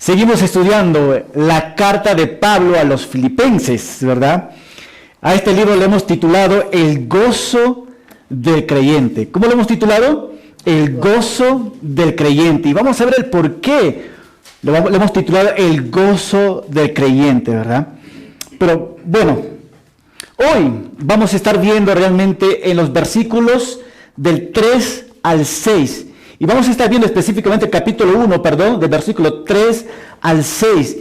Seguimos estudiando la carta de Pablo a los Filipenses, ¿verdad? A este libro le hemos titulado El gozo del creyente. ¿Cómo lo hemos titulado? El gozo del creyente. Y vamos a ver el por qué lo hemos titulado El gozo del creyente, ¿verdad? Pero bueno, hoy vamos a estar viendo realmente en los versículos del 3 al 6. Y vamos a estar viendo específicamente el capítulo 1, del versículo 3 al 6.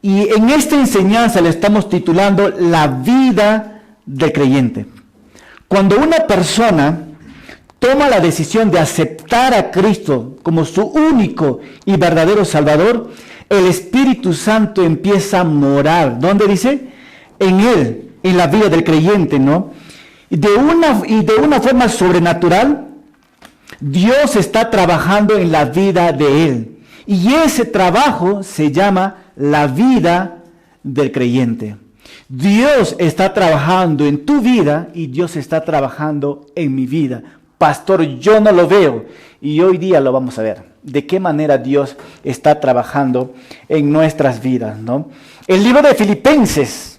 Y en esta enseñanza le estamos titulando La vida del creyente. Cuando una persona toma la decisión de aceptar a Cristo como su único y verdadero Salvador, el Espíritu Santo empieza a morar. ¿Dónde dice? En él, en la vida del creyente, ¿no? Y de una forma sobrenatural, Dios está trabajando en la vida de él. Y ese trabajo se llama la vida del creyente. Dios está trabajando en tu vida y Dios está trabajando en mi vida. Pastor, yo no lo veo. Y hoy día lo vamos a ver. De qué manera Dios está trabajando en nuestras vidas, ¿no? El libro de Filipenses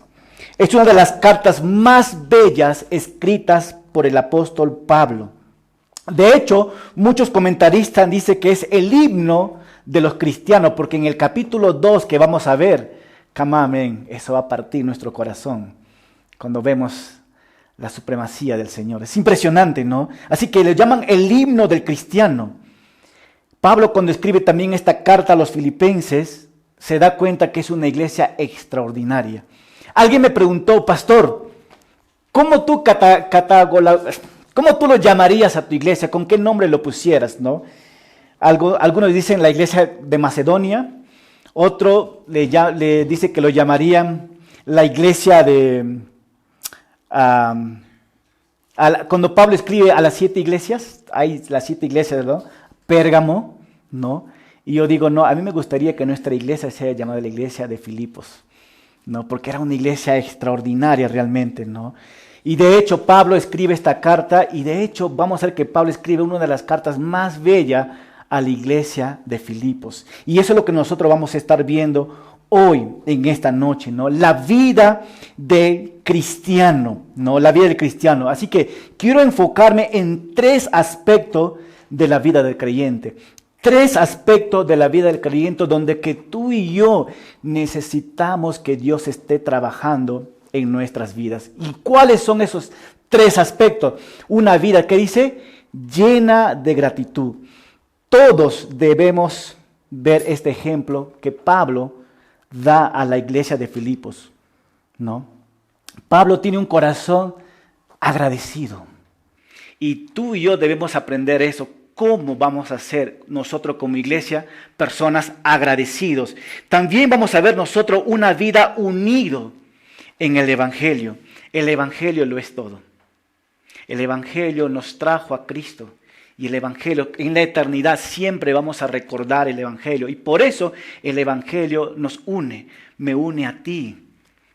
es una de las cartas más bellas escritas por el apóstol Pablo. De hecho, muchos comentaristas dicen que es el himno de los cristianos, porque en el capítulo 2 que vamos a ver, amén, eso va a partir nuestro corazón cuando vemos la supremacía del Señor. Es impresionante, ¿no? Así que le llaman el himno del cristiano. Pablo, cuando escribe también esta carta a los filipenses, se da cuenta que es una iglesia extraordinaria. Alguien me preguntó, pastor, ¿cómo tú ¿cómo tú lo llamarías a tu iglesia? ¿Con qué nombre lo pusieras, no? Algunos dicen la iglesia de Macedonia, otro le dice que lo llamarían la iglesia de... cuando Pablo escribe a las 7 iglesias, hay las 7 iglesias, ¿no? Pérgamo, ¿no? Y yo digo, no, a mí me gustaría que nuestra iglesia sea llamada la iglesia de Filipos, ¿no? Porque era una iglesia extraordinaria realmente, ¿no? Y de hecho Pablo escribe esta carta y de hecho vamos a ver que Pablo escribe una de las cartas más bellas a la iglesia de Filipos. Y eso es lo que nosotros vamos a estar viendo hoy en esta noche, ¿no? La vida del cristiano, ¿no? La vida del cristiano. Así que quiero enfocarme en 3 aspectos de la vida del creyente. 3 aspectos de la vida del creyente donde que tú y yo necesitamos que Dios esté trabajando en nuestras vidas. ¿Y cuáles son esos 3 aspectos? Una vida que dice llena de gratitud. Todos debemos ver este ejemplo que Pablo da a la iglesia de Filipos, ¿no? Pablo tiene un corazón agradecido. Y tú y yo debemos aprender eso. ¿Cómo vamos a ser nosotros como iglesia personas agradecidos? También vamos a ver nosotros una vida unido en el Evangelio. El Evangelio lo es todo. El Evangelio nos trajo a Cristo. Y el Evangelio, en la eternidad siempre vamos a recordar el Evangelio. Y por eso el Evangelio nos une, me une a ti.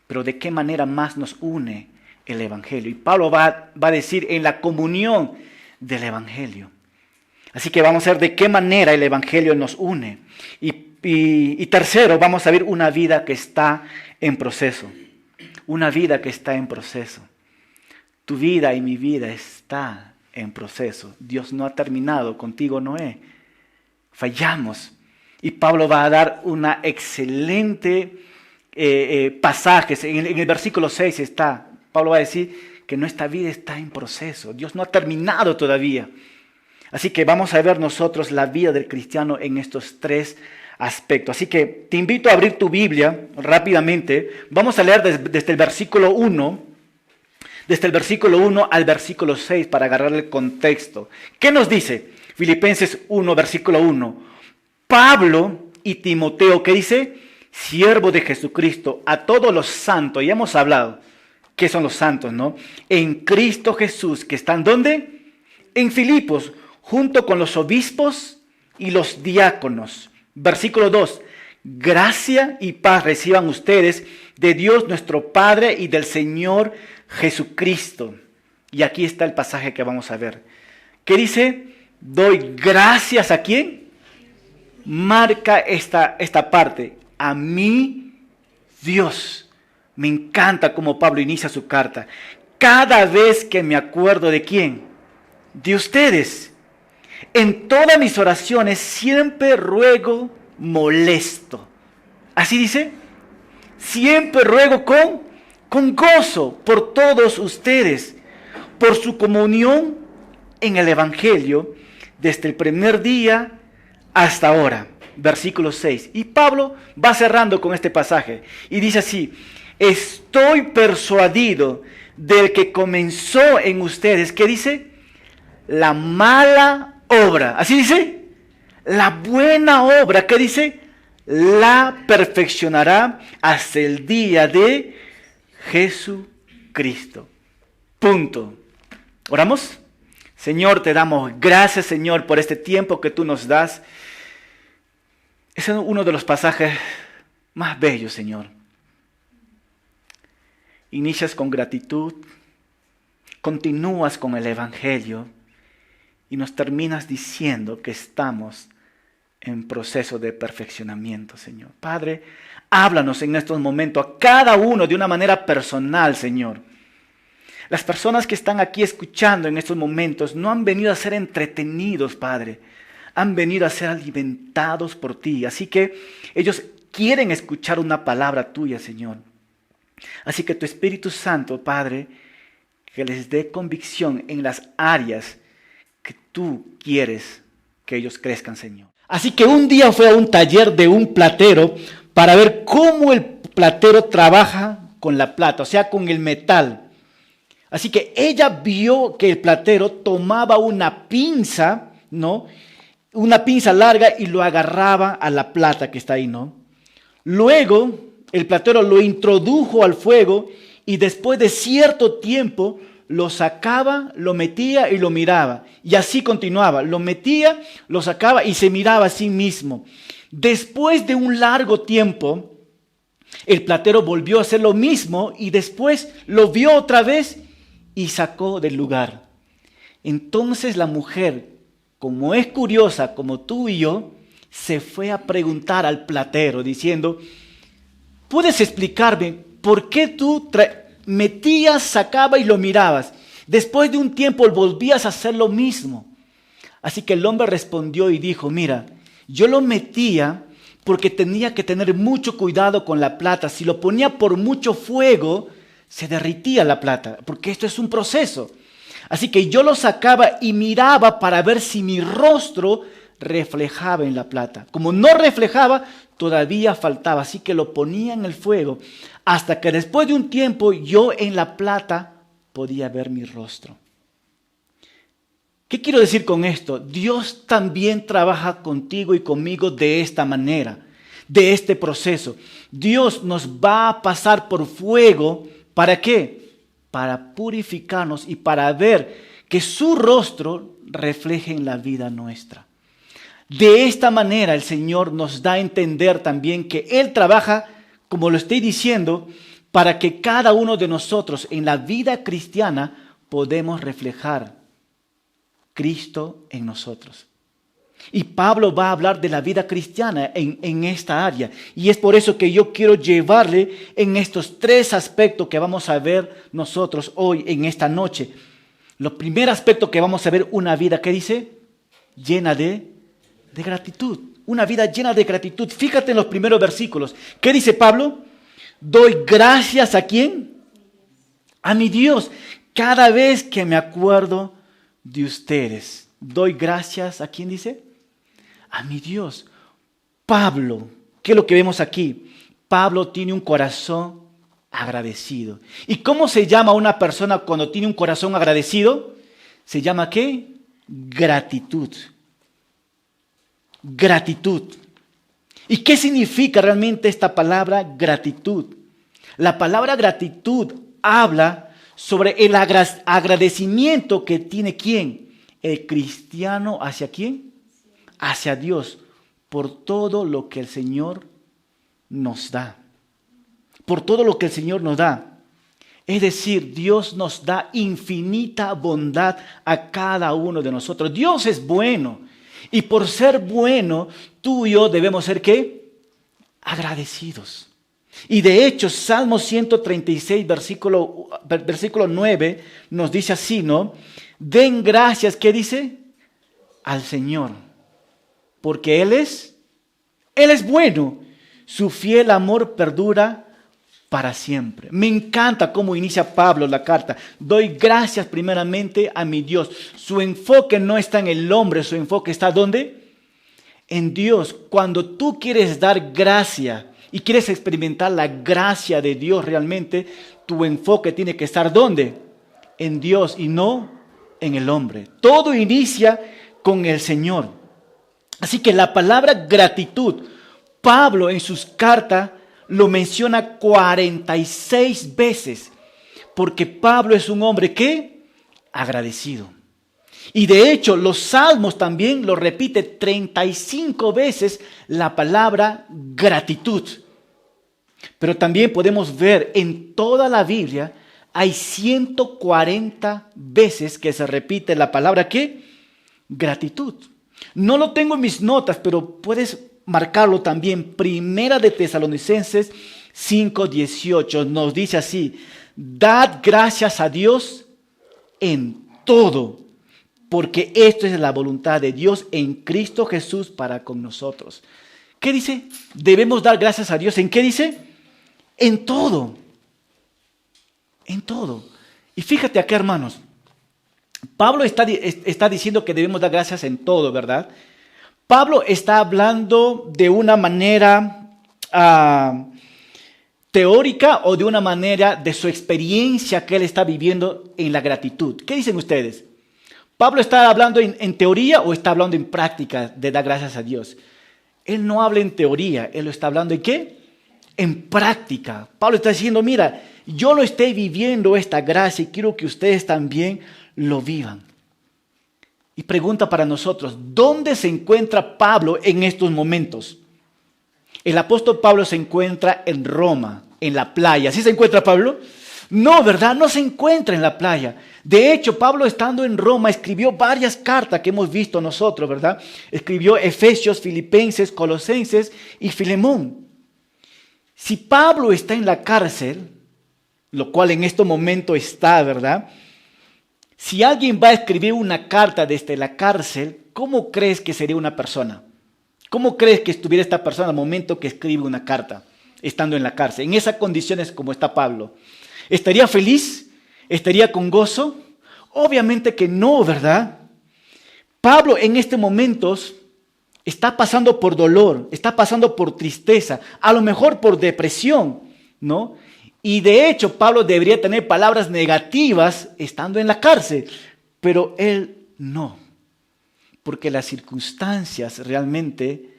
Pero ¿de qué manera más nos une el Evangelio? Y Pablo va a decir en la comunión del Evangelio. Así que vamos a ver de qué manera el Evangelio nos une. Y tercero, vamos a ver una vida que está en proceso. Una vida que está en proceso. Tu vida y mi vida está en proceso. Dios no ha terminado contigo, Noé. Fallamos. Y Pablo va a dar una excelente pasaje. En el versículo 6 está. Pablo va a decir que nuestra vida está en proceso. Dios no ha terminado todavía. Así que vamos a ver nosotros la vida del cristiano en estos 3 aspectos. Así que te invito a abrir tu Biblia rápidamente. Vamos a leer desde el versículo 1. Desde el versículo 1 al versículo 6 para agarrar el contexto. ¿Qué nos dice? Filipenses 1, versículo 1. Pablo y Timoteo, ¿qué dice? Siervo de Jesucristo, a todos los santos. Ya hemos hablado. ¿Qué son los santos, no? En Cristo Jesús, que están ¿dónde? En Filipos, junto con los obispos y los diáconos. Versículo 2. Gracia y paz reciban ustedes de Dios nuestro Padre y del Señor Jesucristo. Y aquí está el pasaje que vamos a ver. ¿Qué dice? Doy gracias ¿a quién? marca esta parte. A mí, Dios. Me encanta cómo Pablo inicia su carta. Cada vez que me acuerdo de quién, de ustedes, en todas mis oraciones siempre ruego molesto. Así dice, siempre ruego con gozo por todos ustedes, por su comunión en el Evangelio, desde el primer día hasta ahora. Versículo 6. Y Pablo va cerrando con este pasaje y dice así: estoy persuadido del que comenzó en ustedes, ¿qué dice? La mala obra. Así dice, la buena obra, ¿qué dice? La perfeccionará hasta el día de Jesucristo. Punto. ¿Oramos? Señor, te damos gracias, Señor, por este tiempo que tú nos das. Es uno de los pasajes más bellos, Señor. Inicias con gratitud, continúas con el Evangelio y nos terminas diciendo que estamos en proceso de perfeccionamiento, Señor. Padre, háblanos en estos momentos a cada uno de una manera personal, Señor. Las personas que están aquí escuchando en estos momentos no han venido a ser entretenidos, Padre. Han venido a ser alimentados por ti. Así que ellos quieren escuchar una palabra tuya, Señor. Así que tu Espíritu Santo, Padre, que les dé convicción en las áreas que tú quieres que ellos crezcan, Señor. Así que un día fue a un taller de un platero para ver cómo el platero trabaja con la plata, o sea, con el metal. Así que ella vio que el platero tomaba una pinza, ¿no? Una pinza larga y lo agarraba a la plata que está ahí, ¿no? Luego el platero lo introdujo al fuego y después de cierto tiempo lo sacaba, lo metía y lo miraba. Y así continuaba, lo metía, lo sacaba y se miraba a sí mismo. Después de un largo tiempo, el platero volvió a hacer lo mismo y después lo vio otra vez y sacó del lugar. Entonces la mujer, como es curiosa como tú y yo, se fue a preguntar al platero diciendo: ¿puedes explicarme por qué tú metías, sacabas y lo mirabas? Después de un tiempo volvías a hacer lo mismo. Así que el hombre respondió y dijo: mira, yo lo metía porque tenía que tener mucho cuidado con la plata. Si lo ponía por mucho fuego, se derritía la plata, porque esto es un proceso. Así que yo lo sacaba y miraba para ver si mi rostro reflejaba en la plata. Como no reflejaba, todavía faltaba, así que lo ponía en el fuego, hasta que después de un tiempo yo en la plata podía ver mi rostro. ¿Qué quiero decir con esto? Dios también trabaja contigo y conmigo de esta manera, de este proceso. Dios nos va a pasar por fuego, ¿para qué? Para purificarnos y para ver que su rostro refleje en la vida nuestra. De esta manera el Señor nos da a entender también que Él trabaja, como lo estoy diciendo, para que cada uno de nosotros en la vida cristiana podemos reflejar Cristo en nosotros. Y Pablo va a hablar de la vida cristiana en esta área. Y es por eso que yo quiero llevarle en estos tres aspectos que vamos a ver nosotros hoy en esta noche. Lo primer aspecto que vamos a ver, una vida, ¿qué dice? Llena de gratitud. Una vida llena de gratitud. Fíjate en los primeros versículos. ¿Qué dice Pablo? Doy gracias, ¿a quién? A mi Dios. Cada vez que me acuerdo de ustedes. Doy gracias, ¿a quién dice? A mi Dios. Pablo, ¿qué es lo que vemos aquí? Pablo tiene un corazón agradecido. ¿Y cómo se llama una persona cuando tiene un corazón agradecido? ¿Se llama qué? Gratitud. Gratitud. ¿Y qué significa realmente esta palabra gratitud? La palabra gratitud habla sobre el agradecimiento que tiene ¿quién? El cristiano, ¿hacia quién? Hacia Dios, por todo lo que el Señor nos da. Por todo lo que el Señor nos da. Es decir, Dios nos da infinita bondad a cada uno de nosotros. Dios es bueno. Y por ser bueno, tú y yo debemos ser ¿qué? Agradecidos. Y de hecho, Salmo 136, versículo 9, nos dice así, ¿no? Den gracias, ¿qué dice? Al Señor, porque Él es bueno. Su fiel amor perdura para siempre. Me encanta cómo inicia Pablo la carta. Doy gracias primeramente a mi Dios. Su enfoque no está en el hombre, su enfoque está ¿dónde? En Dios. Cuando tú quieres dar gracia y quieres experimentar la gracia de Dios realmente, tu enfoque tiene que estar ¿dónde? En Dios y no en el hombre. Todo inicia con el Señor. Así que la palabra gratitud, Pablo en sus cartas lo menciona 46 veces, porque Pablo es un hombre que agradecido. Y de hecho los salmos también lo repite 35 veces la palabra gratitud. Pero también podemos ver en toda la Biblia hay 140 veces que se repite la palabra ¿qué? Gratitud. No lo tengo en mis notas, pero puedes marcarlo también. Primera de Tesalonicenses 5:18 nos dice así: dad gracias a Dios en todo, porque esto es la voluntad de Dios en Cristo Jesús para con nosotros. ¿Qué dice? Debemos dar gracias a Dios. ¿En qué dice? En todo. En todo. Y fíjate acá, hermanos. Pablo está diciendo que debemos dar gracias en todo, ¿verdad? Pablo está hablando de una manera teórica o de una manera de su experiencia que él está viviendo en la gratitud. ¿Qué dicen ustedes? ¿Pablo está hablando en teoría o está hablando en práctica de dar gracias a Dios? Él no habla en teoría, él lo está hablando ¿en qué? En práctica. Pablo está diciendo, mira, yo lo estoy viviendo esta gracia y quiero que ustedes también lo vivan. Y pregunta para nosotros, ¿dónde se encuentra Pablo en estos momentos? El apóstol Pablo se encuentra en Roma, en la playa. ¿Sí se encuentra Pablo? No, ¿verdad? No se encuentra en la playa. De hecho, Pablo estando en Roma escribió varias cartas que hemos visto nosotros, ¿verdad? Escribió Efesios, Filipenses, Colosenses y Filemón. Si Pablo está en la cárcel, lo cual en este momento está, ¿verdad? Si alguien va a escribir una carta desde la cárcel, ¿cómo crees que sería una persona? ¿Cómo crees que estuviera esta persona al momento que escribe una carta, estando en la cárcel? En esas condiciones como está Pablo. ¿Estaría feliz? ¿Estaría con gozo? Obviamente que no, ¿verdad? Pablo en estos momentos está pasando por dolor, está pasando por tristeza, a lo mejor por depresión, ¿no? Y de hecho, Pablo debería tener palabras negativas estando en la cárcel, pero él no, porque las circunstancias realmente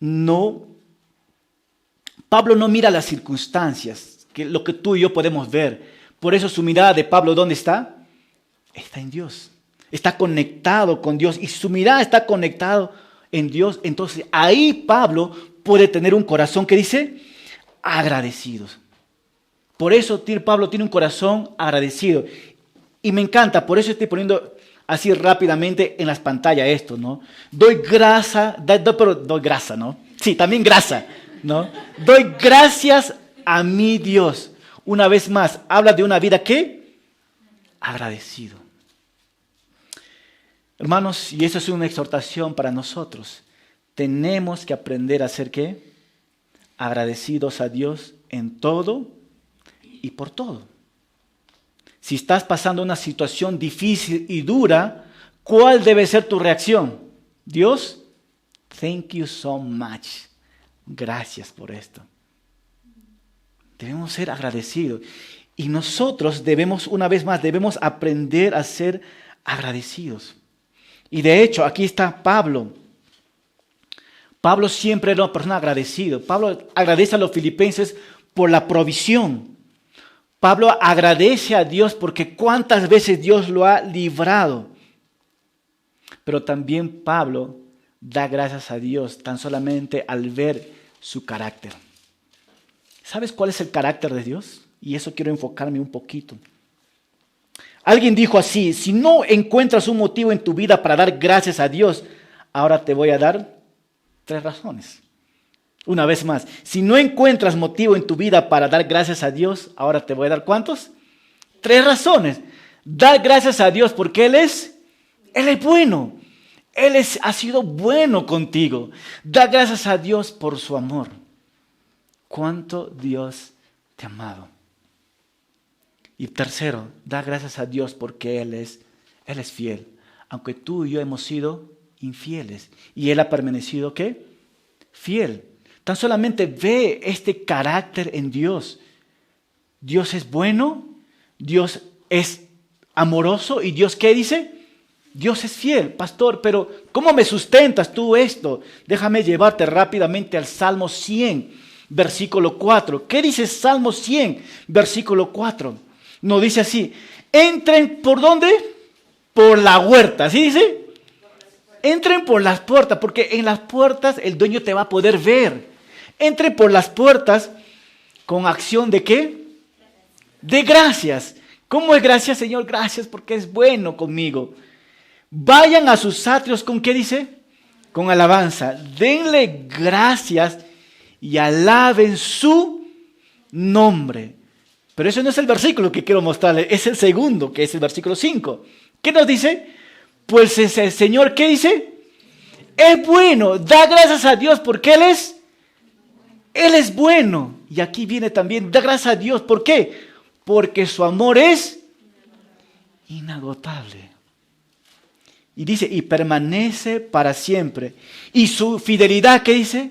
no. Pablo no mira las circunstancias, que lo que tú y yo podemos ver. Por eso su mirada de Pablo, ¿dónde está? Está en Dios. Está conectado con Dios y su mirada está conectado en Dios. Entonces ahí Pablo puede tener un corazón que dice agradecidos. Por eso Pablo tiene un corazón agradecido. Y me encanta, por eso estoy poniendo así rápidamente en las pantallas esto, ¿no? Doy grasa, ¿no? Sí, también grasa, ¿no? Doy gracias a mi Dios. Una vez más, habla de una vida ¿qué? Agradecido. Hermanos, y eso es una exhortación para nosotros. Tenemos que aprender a ser ¿qué? Agradecidos a Dios en todo y por todo. Si estás pasando una situación difícil y dura, ¿cuál debe ser tu reacción? Dios, thank you so much. Gracias por esto. Debemos ser agradecidos. Y nosotros debemos, una vez más, debemos aprender a ser agradecidos. Y de hecho, aquí está Pablo. Pablo siempre era una persona agradecida. Pablo agradece a los filipenses por la provisión. Pablo agradece a Dios porque cuántas veces Dios lo ha librado. Pero también Pablo da gracias a Dios tan solamente al ver su carácter. ¿Sabes cuál es el carácter de Dios? Y eso quiero enfocarme un poquito. Alguien dijo así: si no encuentras un motivo en tu vida para dar gracias a Dios, ahora te voy a dar 3 razones. Una vez más, si no encuentras motivo en tu vida para dar gracias a Dios, ahora te voy a dar ¿cuántos? 3 razones. Dar gracias a Dios porque Él es bueno. Ha sido bueno contigo. Da gracias a Dios por su amor. ¿Cuánto Dios te ha amado? Y tercero, da gracias a Dios porque Él es fiel. Aunque tú y yo hemos sido infieles. Y Él ha permanecido, ¿qué? Fiel. Tan solamente ve este carácter en Dios. Dios es bueno, Dios es amoroso y Dios, ¿qué dice? Dios es fiel. Pastor, pero ¿cómo me sustentas tú esto? Déjame llevarte rápidamente al Salmo 100, versículo 4. ¿Qué dice Salmo 100, versículo 4? No dice así: entren, ¿por dónde? Por la huerta, ¿sí dice? Entren por las puertas, porque en las puertas el dueño te va a poder ver. Entren por las puertas con acción de ¿qué? De gracias. ¿Cómo es gracias, Señor? Gracias porque es bueno conmigo. Vayan a sus atrios, ¿con qué dice? Con alabanza. Denle gracias y alaben su nombre. Pero ese no es el versículo que quiero mostrarles, es el segundo, que es el versículo 5. ¿Qué nos dice? Pues el Señor, ¿qué dice? Es bueno. Da gracias a Dios porque Él es bueno. Y aquí viene también, da gracias a Dios. ¿Por qué? Porque su amor es inagotable. Y dice, y permanece para siempre. Y su fidelidad, ¿qué dice?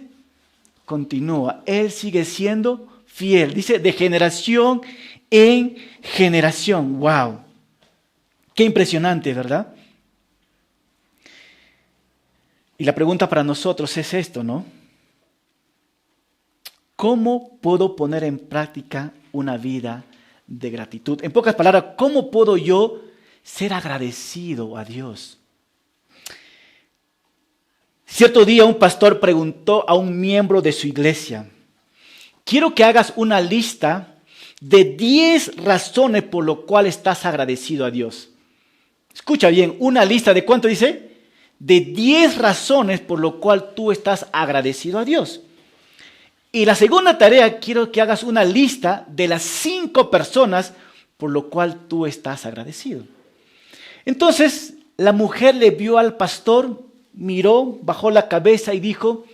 Continúa. Él sigue siendo fiel. Dice, de generación en generación. ¡Wow! Qué impresionante, ¿verdad? Y la pregunta para nosotros es esto, ¿no? ¿Cómo puedo poner en práctica una vida de gratitud? En pocas palabras, ¿cómo puedo yo ser agradecido a Dios? Cierto día un pastor preguntó a un miembro de su iglesia: quiero que hagas una lista de 10 razones por lo cual estás agradecido a Dios. Escucha bien, una lista de ¿cuánto dice? De 10 razones por lo cual tú estás agradecido a Dios. Y la segunda tarea, quiero que hagas una lista de las 5 personas por lo cual tú estás agradecido. Entonces, la mujer le vio al pastor, miró, bajó la cabeza y dijo: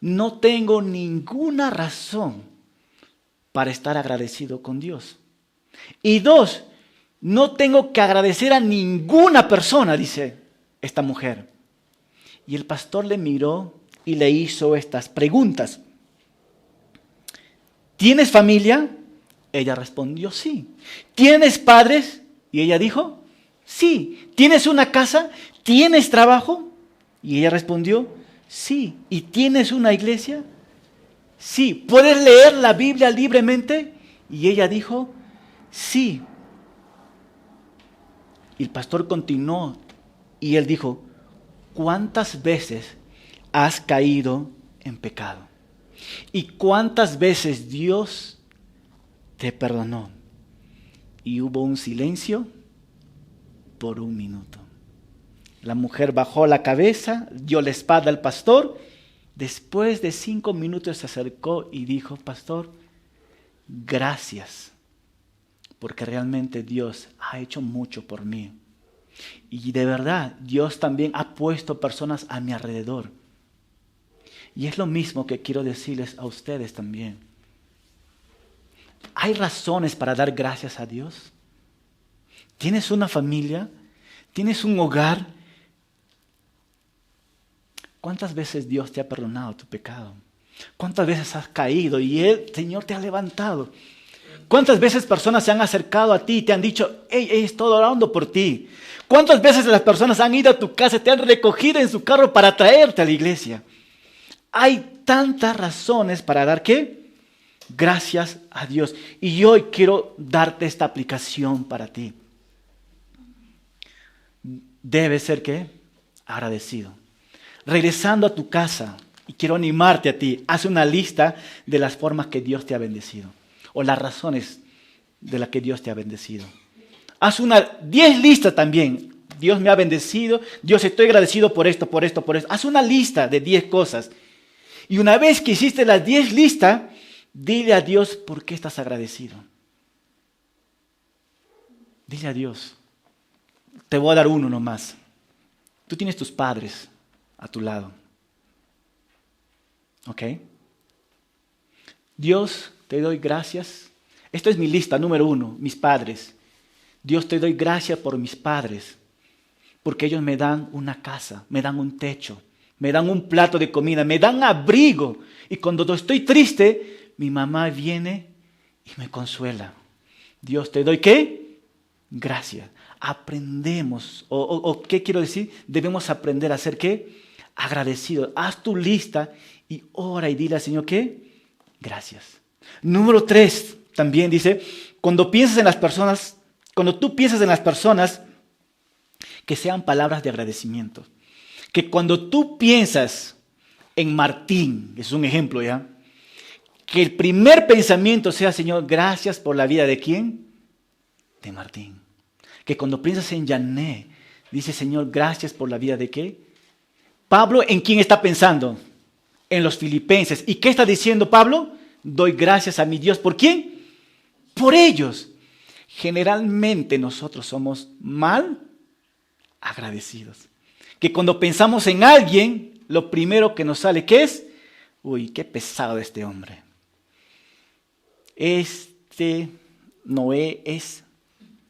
no tengo ninguna razón para estar agradecido con Dios. Y 2, no tengo que agradecer a ninguna persona, dice esta mujer. Y el pastor le miró y le hizo estas preguntas: ¿tienes familia? Ella respondió sí. ¿Tienes padres? Y ella dijo sí. ¿Tienes una casa? ¿Tienes trabajo? Y ella respondió sí. ¿Y tienes una iglesia? Sí. ¿Puedes leer la Biblia libremente? Y ella dijo sí. Y el pastor continuó y él dijo: ¿cuántas veces has caído en pecado? ¿Y cuántas veces Dios te perdonó? Y hubo un silencio por 1 minuto. La mujer bajó la cabeza, dio la espalda al pastor. Después de 5 minutos se acercó y dijo: pastor, gracias, porque realmente Dios ha hecho mucho por mí. Y de verdad, Dios también ha puesto personas a mi alrededor. Y es lo mismo que quiero decirles a ustedes también. ¿Hay razones para dar gracias a Dios? ¿Tienes una familia? ¿Tienes un hogar? ¿Cuántas veces Dios te ha perdonado tu pecado? ¿Cuántas veces has caído y el Señor te ha levantado? ¿Cuántas veces personas se han acercado a ti y te han dicho: hey, estoy orando por ti? ¿Cuántas veces las personas han ido a tu casa y te han recogido en su carro para traerte a la iglesia? Hay tantas razones para dar ¿qué? Gracias a Dios. Y hoy quiero darte esta aplicación para ti. Debes ser ¿qué? Agradecido. Regresando a tu casa, y quiero animarte a ti, haz una lista de las formas que Dios te ha bendecido o las razones de las que Dios te ha bendecido. Haz 10 listas también. Dios me ha bendecido, Dios estoy agradecido por esto, por esto, por esto. Haz una lista de 10 cosas. Y una vez que hiciste las 10 listas, dile a Dios por qué estás agradecido. Dile a Dios. Te voy a dar uno nomás. Tú tienes tus padres a tu lado. ¿Ok? Dios, te doy gracias. Esto es mi lista número 1, mis padres. Dios, te doy gracias por mis padres. Porque ellos me dan una casa, me dan un techo, me dan un plato de comida, me dan abrigo. Y cuando estoy triste, mi mamá viene y me consuela. Dios, te doy ¿qué? Gracias. Aprendemos, o ¿qué quiero decir? Debemos aprender a ser ¿qué? Agradecidos. Haz tu lista y ora y dile al Señor ¿qué? Gracias. Número 3, también dice, cuando tú piensas en las personas, que sean palabras de agradecimiento. Que cuando tú piensas en Martín, es un ejemplo ya, que el primer pensamiento sea, Señor, gracias por la vida de ¿quién? De Martín. Que cuando piensas en Yané, dice, Señor, gracias por la vida de ¿qué? Pablo, ¿en quién está pensando? En los filipenses. ¿Y qué está diciendo Pablo? Doy gracias a mi Dios. ¿Por quién? Por ellos. Generalmente nosotros somos mal agradecidos. Que cuando pensamos en alguien, lo primero que nos sale, ¿qué es? Uy, qué pesado este hombre. Este Noé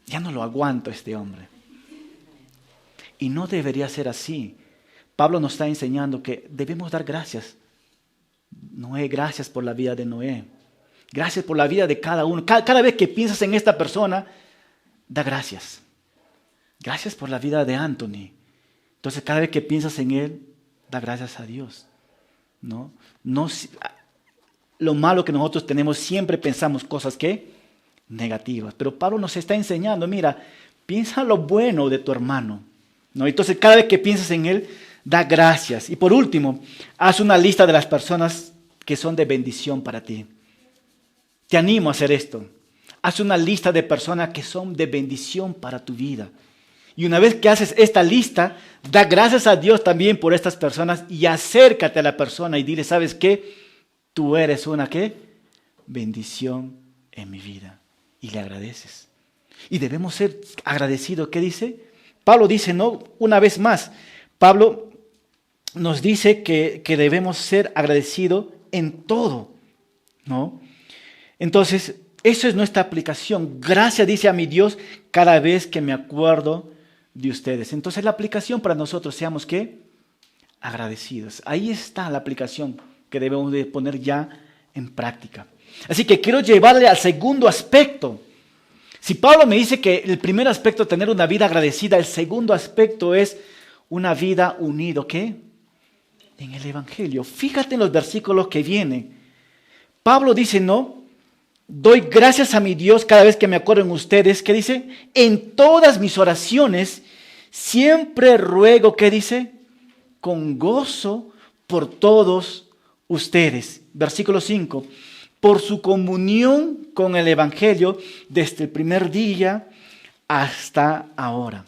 ya no lo aguanto este hombre. Y no debería ser así. Pablo nos está enseñando que debemos dar gracias. Noé, gracias por la vida de Noé. Gracias por la vida de cada uno. Cada vez que piensas en esta persona, da gracias. Gracias por la vida de Anthony. Entonces, cada vez que piensas en él, da gracias a Dios. No, lo malo que nosotros tenemos, siempre pensamos cosas que negativas. Pero Pablo nos está enseñando, mira, piensa lo bueno de tu hermano. ¿No? Entonces, cada vez que piensas en él, da gracias. Y por último, haz una lista de las personas que son de bendición para ti. Te animo a hacer esto. Haz una lista de personas que son de bendición para tu vida. Y una vez que haces esta lista, da gracias a Dios también por estas personas y acércate a la persona y dile, ¿sabes qué? Tú eres una ¿qué? Bendición en mi vida. Y le agradeces. Y debemos ser agradecidos. ¿Qué dice? Pablo dice, no, una vez más, Pablo nos dice que debemos ser agradecidos en todo, ¿no? Entonces, eso es nuestra aplicación. Gracias, dice a mi Dios, cada vez que me acuerdo de ustedes. Entonces, la aplicación para nosotros, seamos ¿qué? Agradecidos. Ahí está la aplicación que debemos de poner ya en práctica. Así que quiero llevarle al segundo aspecto. Si Pablo me dice que el primer aspecto es tener una vida agradecida, el segundo aspecto es una vida unido, ¿qué? En el Evangelio. Fíjate en los versículos que vienen. Pablo dice, no, doy gracias a mi Dios cada vez que me acuerdo en ustedes. ¿Qué dice? En todas mis oraciones siempre ruego, ¿qué dice? Con gozo por todos ustedes. Versículo 5. Por su comunión con el Evangelio desde el primer día hasta ahora.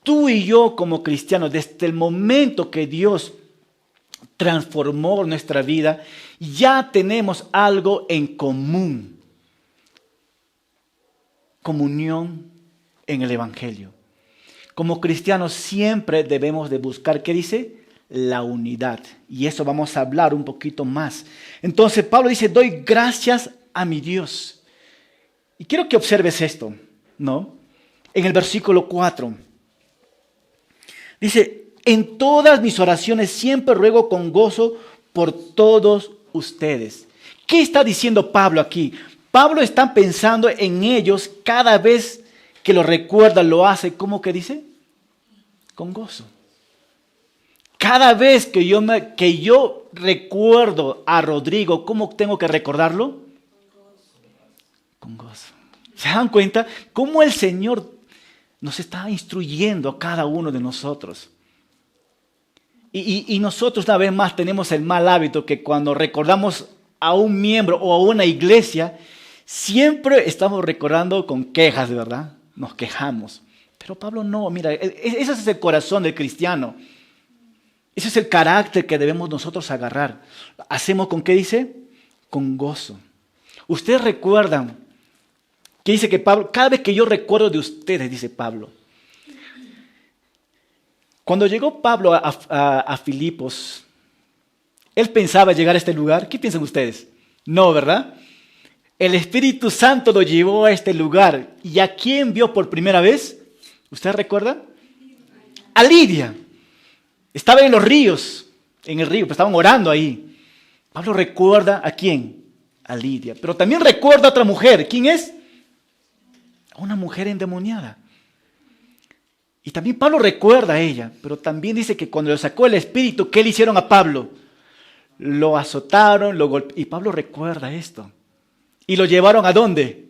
Tú y yo como cristianos, desde el momento que Dios transformó nuestra vida, ya tenemos algo en común. Comunión en el Evangelio. Como cristianos siempre debemos de buscar, ¿qué dice? La unidad. Y eso vamos a hablar un poquito más. Entonces Pablo dice, doy gracias a mi Dios. Y quiero que observes esto, ¿no? En el versículo 4. Dice, en todas mis oraciones siempre ruego con gozo por todos ustedes. ¿Qué está diciendo Pablo aquí? Pablo está pensando en ellos cada vez que lo recuerda, lo hace. ¿Cómo que dice? Con gozo. Cada vez que yo recuerdo a Rodrigo, ¿cómo tengo que recordarlo? Con gozo. ¿Se dan cuenta? Cómo el Señor nos está instruyendo a cada uno de nosotros. Y nosotros una vez más tenemos el mal hábito que cuando recordamos a un miembro o a una iglesia, siempre estamos recordando con quejas, ¿verdad? nos quejamos. Pero Pablo no, mira, ese es el corazón del cristiano. Ese es el carácter que debemos nosotros agarrar. ¿Hacemos con qué dice? Con gozo. Ustedes recuerdan que dice que Pablo, cada vez que yo recuerdo de ustedes, dice Pablo. Cuando llegó Pablo a Filipos, él pensaba llegar a este lugar. ¿Qué piensan ustedes? No, ¿verdad? El Espíritu Santo lo llevó a este lugar. ¿Y a quién vio por primera vez? ¿Ustedes recuerdan? A Lidia. Estaba en los ríos, en el río, pero estaban orando ahí. Pablo recuerda a quién, a Lidia. Pero también recuerda a otra mujer. ¿Quién es? A una mujer endemoniada. Y también Pablo recuerda a ella, pero también dice que cuando lo sacó el Espíritu, ¿qué le hicieron a Pablo? Lo azotaron, lo golpearon. Y Pablo recuerda esto. ¿Y lo llevaron a dónde?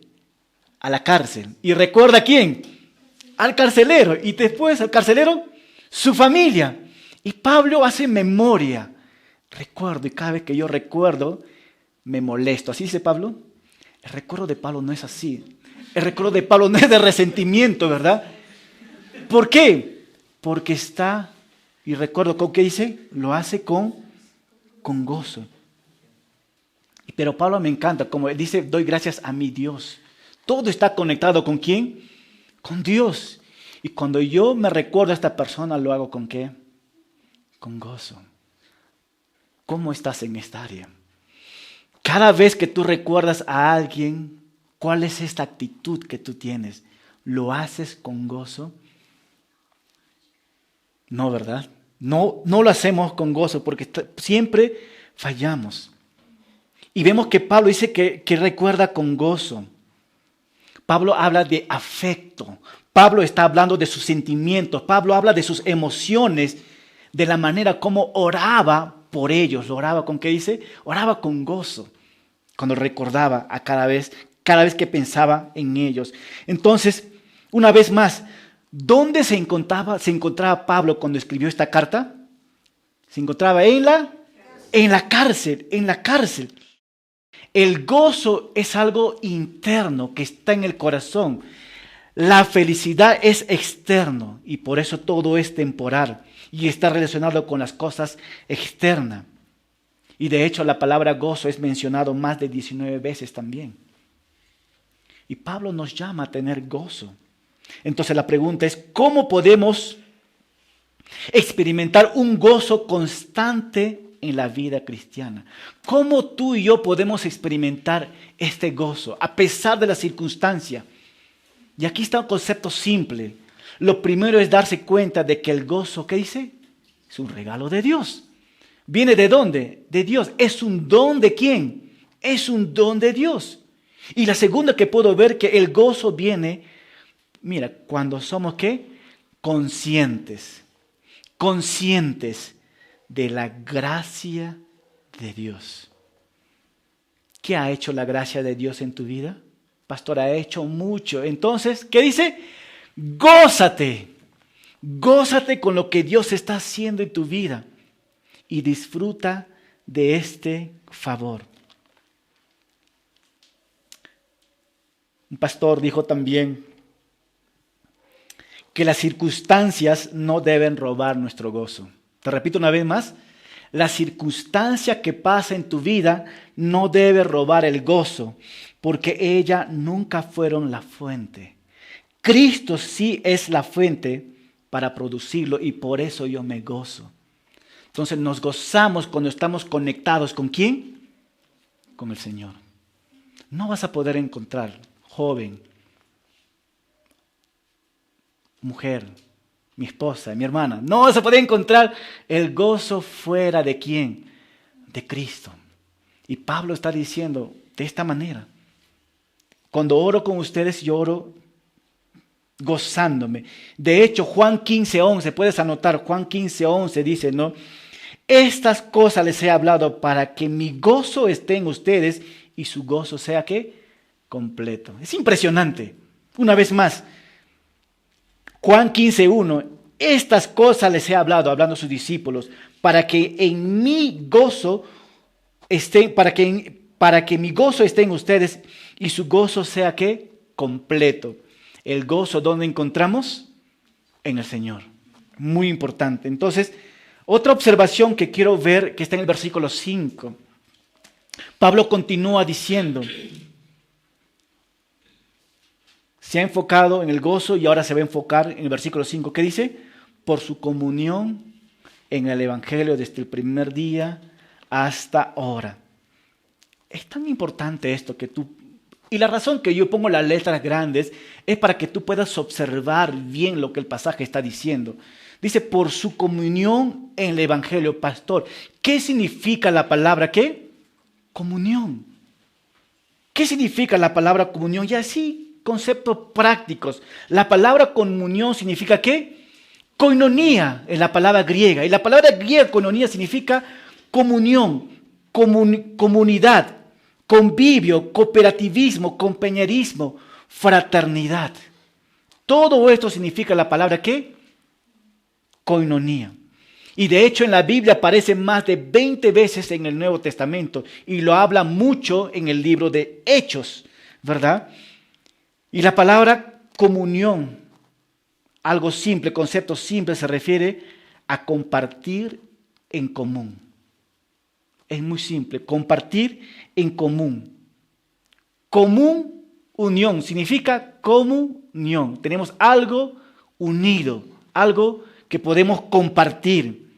A la cárcel. ¿Y recuerda a quién? Al carcelero. Y después al carcelero, su familia. Y Pablo hace memoria. Recuerdo, y cada vez que yo recuerdo, me molesto. ¿Así dice Pablo? El recuerdo de Pablo no es así. El recuerdo de Pablo no es de resentimiento, ¿verdad? ¿Por qué? Porque está, y recuerdo con qué dice, lo hace con gozo. Pero Pablo me encanta, como él dice, doy gracias a mi Dios. Todo está conectado ¿con quién? Con Dios. Y cuando yo me recuerdo a esta persona, lo hago ¿con qué? Con gozo. ¿Cómo estás en esta área? Cada vez que tú recuerdas a alguien, ¿cuál es esta actitud que tú tienes? ¿Lo haces con gozo? No, ¿verdad? No lo hacemos con gozo porque siempre fallamos. Y vemos que Pablo dice que recuerda con gozo. Pablo habla de afecto. Pablo está hablando de sus sentimientos. Pablo habla de sus emociones, de la manera como oraba por ellos. ¿Lo oraba con qué dice? Oraba con gozo. Cuando recordaba a cada vez que pensaba en ellos. Entonces, una vez más, ¿dónde se encontraba Pablo cuando escribió esta carta? Se encontraba en la cárcel. El gozo es algo interno que está en el corazón. La felicidad es externo y por eso todo es temporal y está relacionado con las cosas externas. Y de hecho la palabra gozo es mencionado más de 19 veces también. Y Pablo nos llama a tener gozo. Entonces la pregunta es, ¿cómo podemos experimentar un gozo constante en la vida cristiana? ¿Cómo tú y yo podemos experimentar este gozo a pesar de la circunstancia? Y aquí está un concepto simple. Lo primero es darse cuenta de que el gozo, ¿qué dice? Es un regalo de Dios. ¿Viene de dónde? De Dios. ¿Es un don de quién? Es un don de Dios. Y la segunda que puedo ver que el gozo viene, mira, cuando somos ¿qué? Conscientes de la gracia de Dios. ¿Qué ha hecho la gracia de Dios en tu vida? Pastor, ha hecho mucho. Entonces, ¿qué dice? Gózate. Gózate con lo que Dios está haciendo en tu vida y disfruta de este favor. Un pastor dijo también que las circunstancias no deben robar nuestro gozo. Te repito una vez más, la circunstancia que pasa en tu vida no debe robar el gozo, porque ella nunca fueron la fuente. Cristo sí es la fuente para producirlo y por eso yo me gozo. Entonces nos gozamos cuando estamos conectados ¿con quién? Con el Señor. No vas a poder encontrar, joven, mujer, mi esposa, mi hermana, no vas a poder encontrar el gozo fuera de ¿quién? De Cristo. Y Pablo está diciendo de esta manera, cuando oro con ustedes, yo oro gozándome. De hecho, Juan 15:11, puedes anotar, Juan 15:11 dice, ¿no? Estas cosas les he hablado para que mi gozo esté en ustedes y su gozo sea ¿qué? Completo. Es impresionante. Una vez más, Juan 15:1, estas cosas les he hablado, hablando a sus discípulos, para que en mi gozo estén, para que mi gozo esté en ustedes y su gozo sea ¿qué? Completo. El gozo, ¿dónde encontramos? En el Señor. Muy importante. Entonces, otra observación que quiero ver, que está en el versículo 5. Pablo continúa diciendo, se ha enfocado en el gozo y ahora se va a enfocar en el versículo 5. ¿Qué dice? Por su comunión en el Evangelio desde el primer día hasta ahora. Es tan importante esto que tú... Y la razón que yo pongo las letras grandes es para que tú puedas observar bien lo que el pasaje está diciendo. Dice, por su comunión en el Evangelio, pastor. ¿Qué significa la palabra qué? Comunión. ¿Qué significa la palabra comunión? Y así, conceptos prácticos. La palabra comunión significa ¿qué? Koinonía es la palabra griega. Y la palabra griega koinonía significa comunión, comunidad, convivio, cooperativismo, compañerismo, fraternidad. Todo esto significa la palabra ¿qué? Koinonía. Y de hecho en la Biblia aparece más de 20 veces en el Nuevo Testamento y lo habla mucho en el libro de Hechos, ¿verdad? Y la palabra comunión, algo simple, concepto simple, se refiere a compartir en común. Es muy simple, compartir en común. Común, unión, significa comunión. Tenemos algo unido, algo que podemos compartir.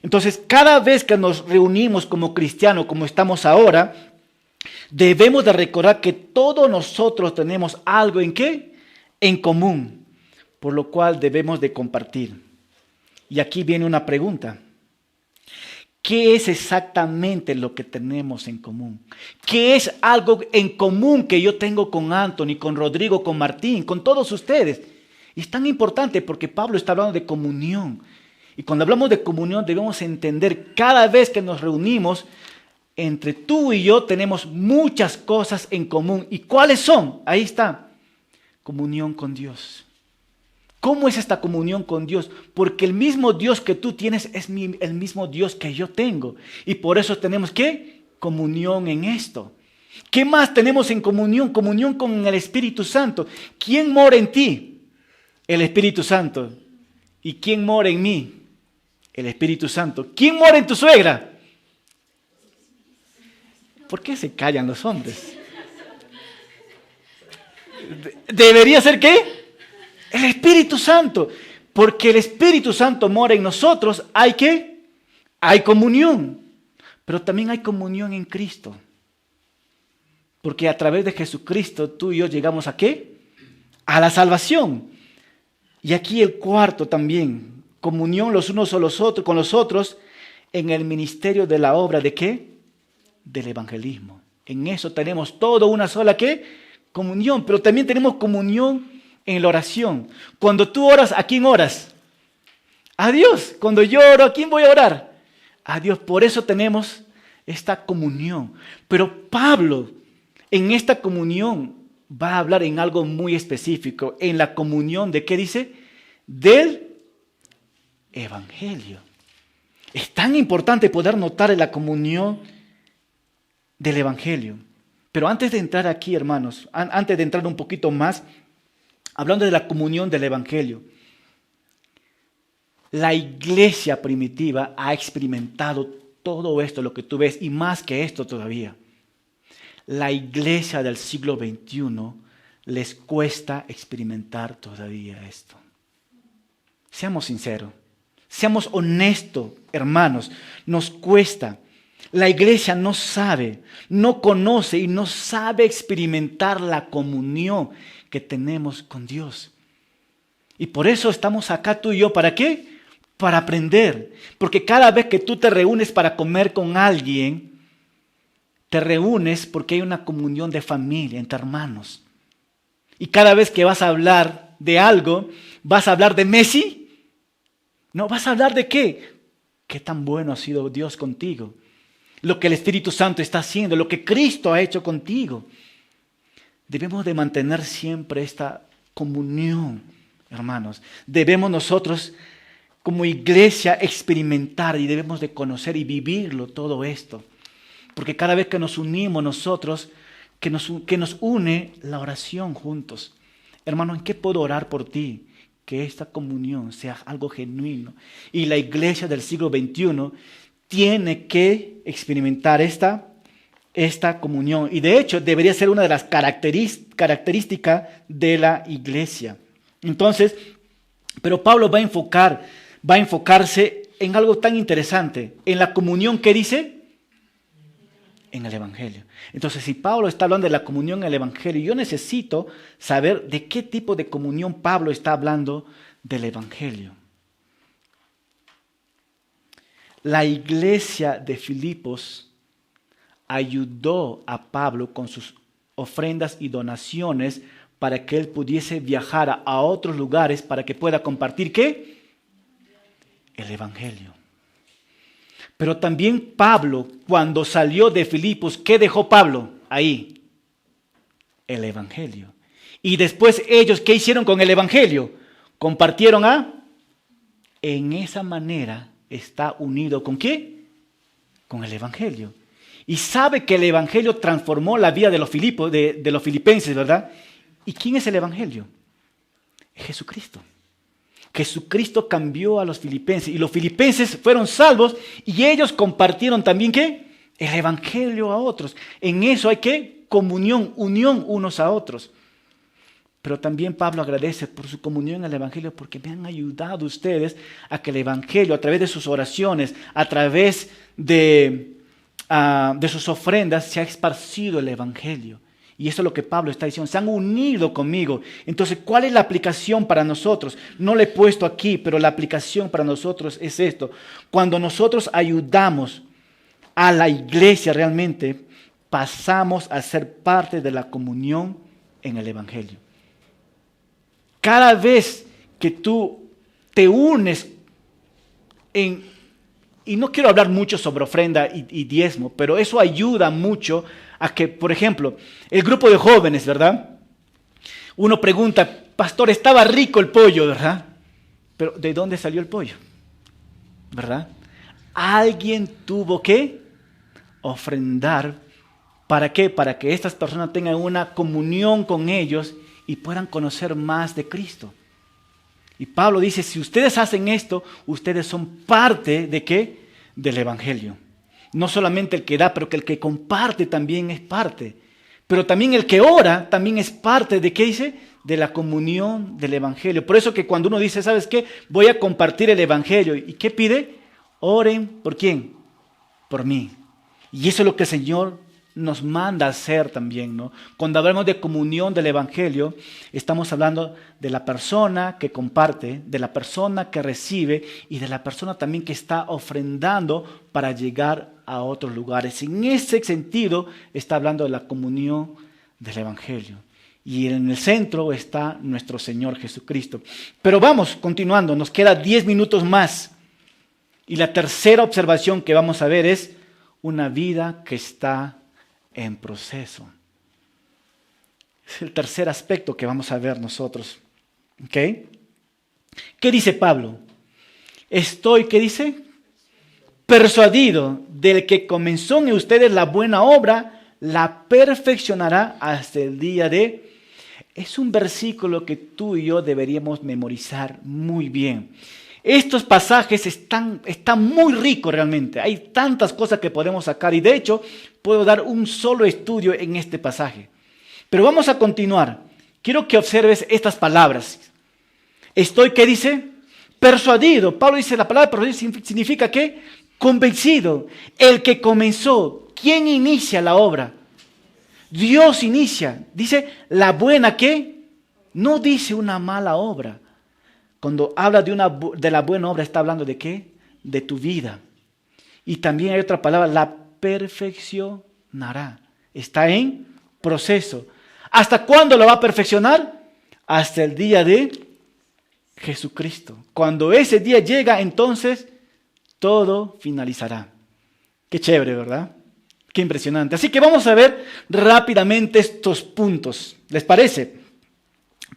Entonces, cada vez que nos reunimos como cristianos, como estamos ahora, debemos de recordar que todos nosotros tenemos algo en ¿qué? En común, por lo cual debemos de compartir. Y aquí viene una pregunta. ¿Qué es exactamente lo que tenemos en común? ¿Qué es algo en común que yo tengo con Anthony, con Rodrigo, con Martín, con todos ustedes? Y es tan importante porque Pablo está hablando de comunión. Y cuando hablamos de comunión debemos entender cada vez que nos reunimos, entre tú y yo tenemos muchas cosas en común. ¿Y cuáles son? Ahí está. Comunión con Dios. ¿Cómo es esta comunión con Dios? Porque el mismo Dios que tú tienes es el mismo Dios que yo tengo. Y por eso tenemos ¿qué? Comunión en esto. ¿Qué más tenemos en comunión? Comunión con el Espíritu Santo. ¿Quién mora en ti? El Espíritu Santo. ¿Y quién mora en mí? El Espíritu Santo. ¿Quién mora en tu suegra? ¿Por qué se callan los hombres? ¿Debería ser qué? El Espíritu Santo. Porque el Espíritu Santo mora en nosotros. ¿Hay qué? Hay comunión. Pero también hay comunión en Cristo. Porque a través de Jesucristo tú y yo llegamos ¿a qué? A la salvación. Y aquí el cuarto también. Comunión los unos con los otros en el ministerio de la obra ¿de qué? Del evangelismo. En eso tenemos todo una sola ¿qué? Comunión. Pero también tenemos comunión en la oración. Cuando tú oras, ¿a quién oras? A Dios. Cuando yo oro, ¿a quién voy a orar? A Dios. Por eso tenemos esta comunión. Pero Pablo, en esta comunión, va a hablar en algo muy específico. En la comunión de, ¿qué dice? Del evangelio. Es tan importante poder notar en la comunión del evangelio. Pero antes de entrar aquí, hermanos, antes de entrar un poquito más, hablando de la comunión del evangelio, la iglesia primitiva ha experimentado todo esto, lo que tú ves, y más que esto todavía. La iglesia del siglo XXI les cuesta experimentar todavía esto. Seamos sinceros, seamos honestos, hermanos, nos cuesta. La iglesia no sabe, no conoce y no sabe experimentar la comunión que tenemos con Dios. Y por eso estamos acá tú y yo, ¿para qué? Para aprender. Porque cada vez que tú te reúnes para comer con alguien, te reúnes porque hay una comunión de familia, entre hermanos. Y cada vez que vas a hablar de algo, ¿vas a hablar de Messi? No, vas a hablar de ¿qué? ¿Qué tan bueno ha sido Dios contigo? Lo que el Espíritu Santo está haciendo, lo que Cristo ha hecho contigo. Debemos de mantener siempre esta comunión, hermanos. Debemos nosotros como iglesia experimentar y debemos de conocer y vivirlo todo esto. Porque cada vez que nos unimos nosotros, que nos une la oración juntos. Hermano, ¿en qué puedo orar por ti? Que esta comunión sea algo genuino. Y la iglesia del siglo XXI tiene que experimentar esta comunión. Y de hecho debería ser una de las características de la iglesia. Entonces, pero Pablo va a enfocarse en algo tan interesante. En la comunión, ¿qué dice? En el Evangelio. Entonces, si Pablo está hablando de la comunión en el Evangelio, yo necesito saber de qué tipo de comunión Pablo está hablando del Evangelio. La iglesia de Filipos ayudó a Pablo con sus ofrendas y donaciones para que él pudiese viajar a otros lugares para que pueda compartir ¿qué? El Evangelio. Pero también Pablo, cuando salió de Filipos, ¿qué dejó Pablo ahí? El Evangelio. Y después ellos, ¿qué hicieron con el Evangelio? Compartieron En esa manera está unido ¿con qué? Con el Evangelio. Y sabe que el Evangelio transformó la vida de los filipenses, ¿verdad? ¿Y quién es el Evangelio? Es Jesucristo. Jesucristo cambió a los filipenses y los filipenses fueron salvos y ellos compartieron también ¿qué? El Evangelio a otros. En eso hay ¿qué? Comunión, unión unos a otros. Pero también Pablo agradece por su comunión al Evangelio porque me han ayudado ustedes a que el Evangelio, a través de sus oraciones, a través de sus ofrendas, se ha esparcido el Evangelio. Y eso es lo que Pablo está diciendo. Se han unido conmigo. Entonces, ¿cuál es la aplicación para nosotros? No le he puesto aquí, pero la aplicación para nosotros es esto. Cuando nosotros ayudamos a la iglesia realmente, pasamos a ser parte de la comunión en el Evangelio. Cada vez que tú te unes y no quiero hablar mucho sobre ofrenda y diezmo, pero eso ayuda mucho a que, por ejemplo, el grupo de jóvenes, ¿verdad? Uno pregunta, pastor, estaba rico el pollo, ¿verdad? Pero ¿de dónde salió el pollo? ¿Verdad? Alguien tuvo que ofrendar. ¿Para qué? Para que estas personas tengan una comunión con ellos y puedan conocer más de Cristo. Y Pablo dice, si ustedes hacen esto, ustedes son parte ¿de qué? Del Evangelio. No solamente el que da, pero que el que comparte también es parte. Pero también el que ora también es parte de ¿qué dice? De la comunión del Evangelio. Por eso que cuando uno dice, ¿sabes qué? Voy a compartir el Evangelio. ¿Y qué pide? Oren, ¿por quién? Por mí. Y eso es lo que el Señor nos manda a hacer también, ¿no? Cuando hablamos de comunión del Evangelio, estamos hablando de la persona que comparte, de la persona que recibe y de la persona también que está ofrendando para llegar a otros lugares. En ese sentido está hablando de la comunión del Evangelio. Y en el centro está nuestro Señor Jesucristo. Pero vamos, continuando, nos queda 10 minutos más. Y la tercera observación que vamos a ver es una vida que está en proceso. Es el tercer aspecto que vamos a ver nosotros. ¿Ok? ¿Qué dice Pablo? Estoy, ¿qué dice? Persuadido del que comenzó en ustedes la buena obra, la perfeccionará hasta el día de... Es un versículo que tú y yo deberíamos memorizar muy bien. Estos pasajes están muy ricos realmente. Hay tantas cosas que podemos sacar y de hecho puedo dar un solo estudio en este pasaje. Pero vamos a continuar. Quiero que observes estas palabras. Estoy, ¿qué dice? Persuadido. Pablo dice la palabra persuadido significa ¿qué? Convencido. El que comenzó. ¿Quién inicia la obra? Dios inicia. Dice la buena ¿qué? No dice una mala obra. Cuando habla de la buena obra, está hablando de ¿qué? De tu vida. Y también hay otra palabra, la perfeccionará. Está en proceso. ¿Hasta cuándo lo va a perfeccionar? Hasta el día de Jesucristo. Cuando ese día llega, entonces todo finalizará. Qué chévere, ¿verdad? Qué impresionante. Así que vamos a ver rápidamente estos puntos. ¿Les parece?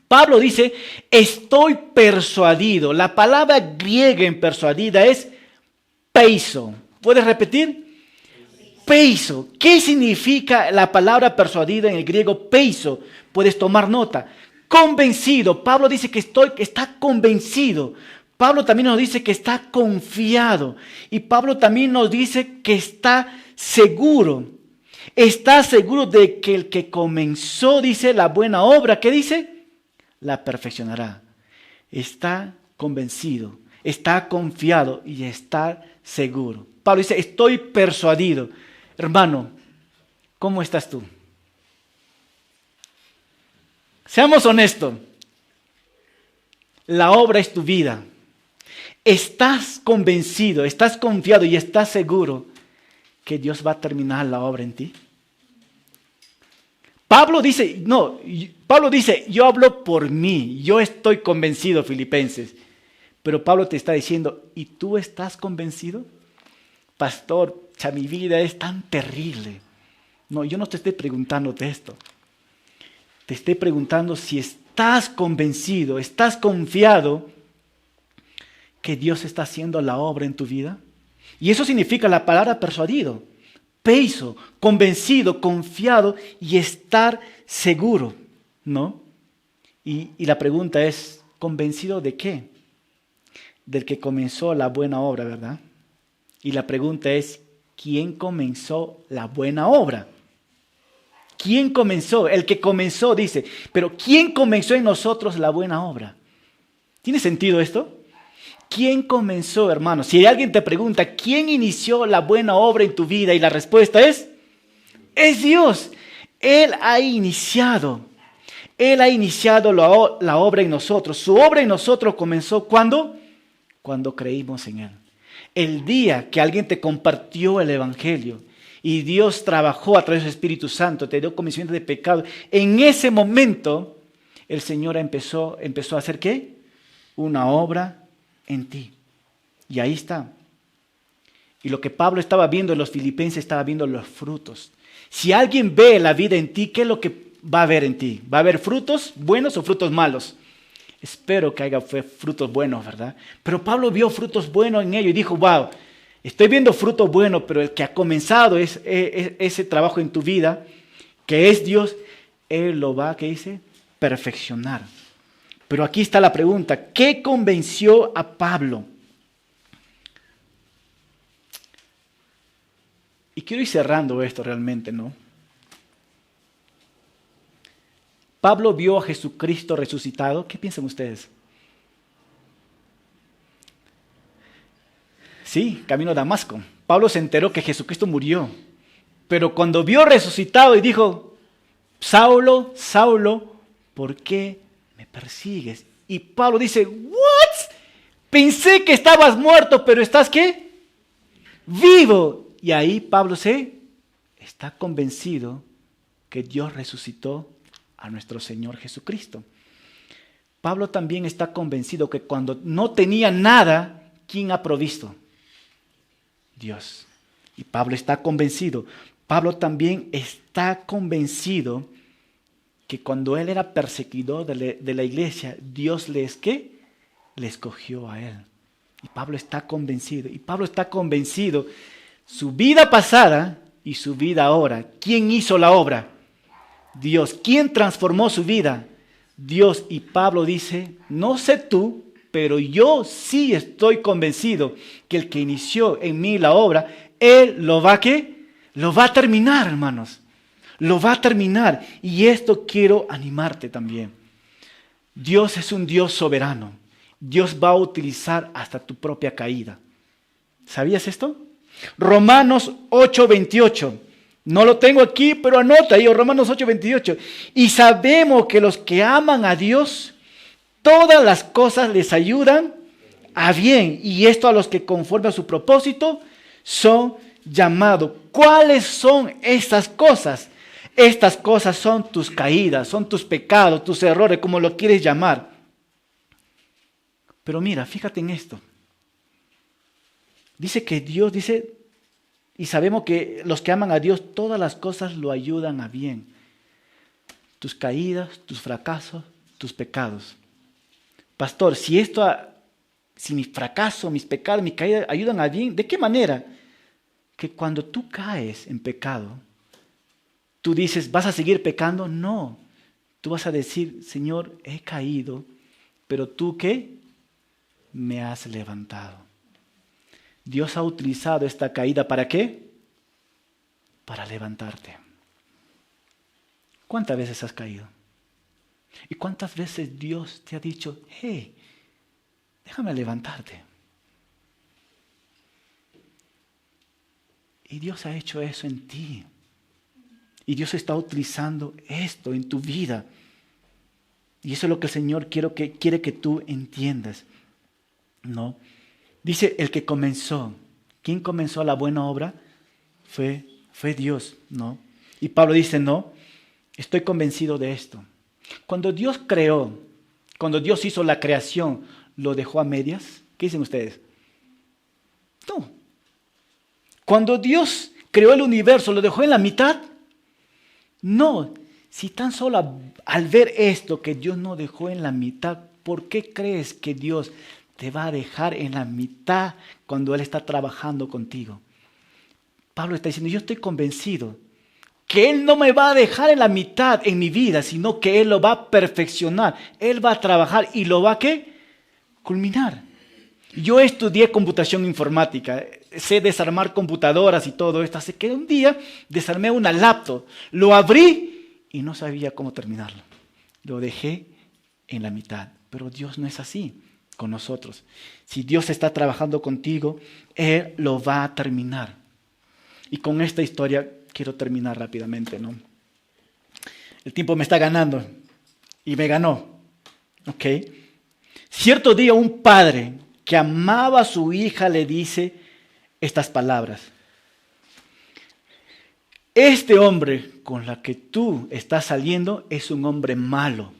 Pablo dice, estoy persuadido. La palabra griega en persuadida es peiso. ¿Puedes repetir? Peiso. ¿Qué significa la palabra persuadida en el griego peiso? Puedes tomar nota. Convencido. Pablo dice que está convencido. Pablo también nos dice que está confiado. Y Pablo también nos dice que está seguro. Está seguro de que el que comenzó, dice, la buena obra, ¿qué dice? La perfeccionará. Está convencido, está confiado y está seguro. Pablo dice, estoy persuadido. Hermano, ¿cómo estás tú? Seamos honestos. La obra es tu vida. ¿Estás convencido, estás confiado y estás seguro que Dios va a terminar la obra en ti? Pablo dice, yo hablo por mí, yo estoy convencido, Filipenses. Pero Pablo te está diciendo, ¿y tú estás convencido? Pastor, mi vida es tan terrible. No, yo no te estoy preguntando de esto. Te estoy preguntando si estás convencido, estás confiado que Dios está haciendo la obra en tu vida. Y eso significa la palabra persuadido, peiso, convencido, confiado y estar seguro, ¿no? Y la pregunta es, ¿convencido de qué? Del que comenzó la buena obra, ¿verdad? Y la pregunta es, ¿quién comenzó la buena obra? ¿Quién comenzó? El que comenzó dice, pero ¿quién comenzó en nosotros la buena obra? ¿Tiene sentido esto? ¿Quién comenzó, hermano? Si alguien te pregunta, ¿quién inició la buena obra en tu vida? Y la respuesta es Dios. Él ha iniciado la obra en nosotros. Su obra en nosotros comenzó ¿cuándo? Cuando creímos en Él. El día que alguien te compartió el Evangelio y Dios trabajó a través del Espíritu Santo, te dio convencimiento de pecado, en ese momento el Señor empezó a hacer ¿qué? Una obra en ti. Y ahí está. Y lo que Pablo estaba viendo en los Filipenses, estaba viendo los frutos. Si alguien ve la vida en ti, ¿qué es lo que va a ver en ti? ¿Va a haber frutos buenos o frutos malos? Espero que haya frutos buenos, ¿verdad? Pero Pablo vio frutos buenos en ello y dijo, wow, estoy viendo frutos buenos, pero el que ha comenzado ese trabajo en tu vida, que es Dios, Él lo va, ¿qué dice? Perfeccionar. Pero aquí está la pregunta, ¿qué convenció a Pablo? Y quiero ir cerrando esto realmente, ¿no? Pablo vio a Jesucristo resucitado. ¿Qué piensan ustedes? Sí, camino a Damasco. Pablo se enteró que Jesucristo murió. Pero cuando vio resucitado y dijo, Saulo, Saulo, ¿por qué me persigues? Y Pablo dice, ¿what? Pensé que estabas muerto, pero ¿estás qué? Vivo. Y ahí Pablo está convencido que Dios resucitó a nuestro Señor Jesucristo. Pablo también está convencido que cuando no tenía nada, ¿quién ha provisto? Dios. Y Pablo está convencido. Pablo también está convencido que cuando él era perseguidor de la iglesia, Dios le escogió a él. Y Pablo está convencido. Y Pablo está convencido su vida pasada y su vida ahora. ¿Quién hizo la obra? Dios. ¿Quién transformó su vida? Dios. Y Pablo dice, no sé tú, pero yo sí estoy convencido que el que inició en mí la obra, Él lo va a terminar, hermanos. Lo va a terminar. Y esto quiero animarte también. Dios es un Dios soberano. Dios va a utilizar hasta tu propia caída. ¿Sabías esto? Romanos 8:28. No lo tengo aquí, pero anota ahí, Romanos 8:28. Y sabemos que los que aman a Dios, todas las cosas les ayudan a bien. Y esto a los que conforme a su propósito son llamados. ¿Cuáles son estas cosas? Estas cosas son tus caídas, son tus pecados, tus errores, como lo quieres llamar. Pero mira, fíjate en esto. Dice que Dios dice, y sabemos que los que aman a Dios, todas las cosas lo ayudan a bien. Tus caídas, tus fracasos, tus pecados. Pastor, si mi fracaso, mis pecados, mis caídas ayudan a bien, ¿de qué manera? Que cuando tú caes en pecado, tú dices, ¿vas a seguir pecando? No. Tú vas a decir, Señor, he caído, pero tú ¿qué? Me has levantado. Dios ha utilizado esta caída ¿para qué? Para levantarte. ¿Cuántas veces has caído? ¿Y cuántas veces Dios te ha dicho, hey, déjame levantarte? Y Dios ha hecho eso en ti. Y Dios está utilizando esto en tu vida. Y eso es lo que el Señor quiere que tú entiendas. ¿No? Dice el que comenzó. ¿Quién comenzó la buena obra? Fue Dios, ¿no? Y Pablo dice, no, estoy convencido de esto. Cuando Dios creó, cuando Dios hizo la creación, ¿lo dejó a medias? ¿Qué dicen ustedes? No. Cuando Dios creó el universo, ¿lo dejó en la mitad? No. Si tan solo al ver esto que Dios no dejó en la mitad, ¿por qué crees que Dios te va a dejar en la mitad cuando Él está trabajando contigo? Pablo está diciendo, yo estoy convencido que Él no me va a dejar en la mitad en mi vida, sino que Él lo va a perfeccionar. Él va a trabajar y lo va a ¿qué? Culminar. Yo estudié computación informática, sé desarmar computadoras y todo esto. Así que un día desarmé una laptop, lo abrí y no sabía cómo terminarlo. Lo dejé en la mitad. Pero Dios no es así con nosotros. Si Dios está trabajando contigo, Él lo va a terminar. Y con esta historia quiero terminar rápidamente, ¿no? El tiempo me está ganando y me ganó. ¿Ok? Cierto día un padre que amaba a su hija le dice estas palabras. Este hombre con la que tú estás saliendo es un hombre malo.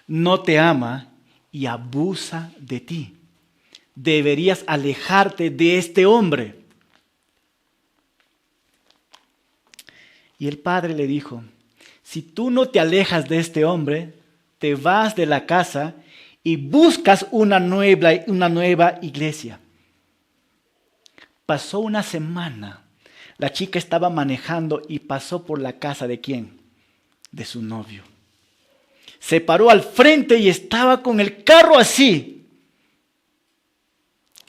No te ama y abusa de ti. Deberías alejarte de este hombre. Y el padre le dijo, si tú no te alejas de este hombre, te vas de la casa y buscas una nueva iglesia. Pasó una semana. La chica estaba manejando y pasó por la casa ¿de quién? De su novio. Se paró al frente y estaba con el carro así.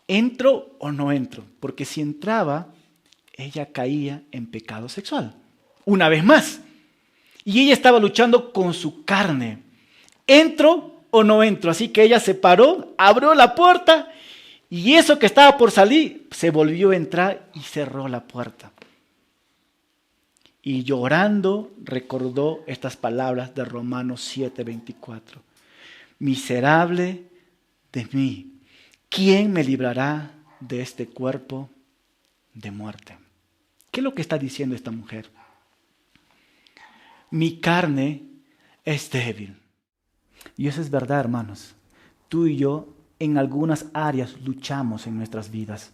¿Entro o no entro? Porque si entraba, ella caía en pecado sexual. Una vez más. Y ella estaba luchando con su carne. ¿Entro o no entro? Así que ella se paró, abrió la puerta y eso que estaba por salir se volvió a entrar y cerró la puerta. Y llorando recordó estas palabras de Romanos 7:24. Miserable de mí, ¿quién me librará de este cuerpo de muerte? ¿Qué es lo que está diciendo esta mujer? Mi carne es débil. Y eso es verdad, hermanos. Tú y yo en algunas áreas luchamos en nuestras vidas.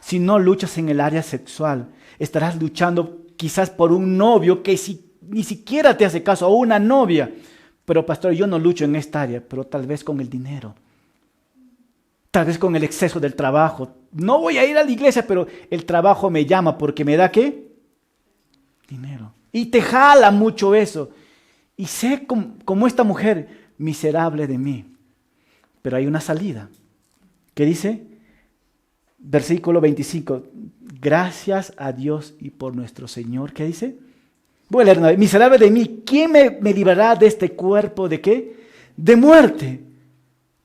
Si no luchas en el área sexual, estarás luchando quizás por un novio que ni siquiera te hace caso, o una novia. Pero pastor, yo no lucho en esta área, pero tal vez con el dinero. Tal vez con el exceso del trabajo. No voy a ir a la iglesia, pero el trabajo me llama porque me da ¿qué? Dinero. Y te jala mucho eso. Y sé como esta mujer, miserable de mí. Pero hay una salida. ¿Qué dice? Versículo 25. Gracias a Dios y por nuestro Señor. ¿Qué dice? Voy a leer una vez. Miserable de mí, ¿quién me librará de este cuerpo de qué? De muerte.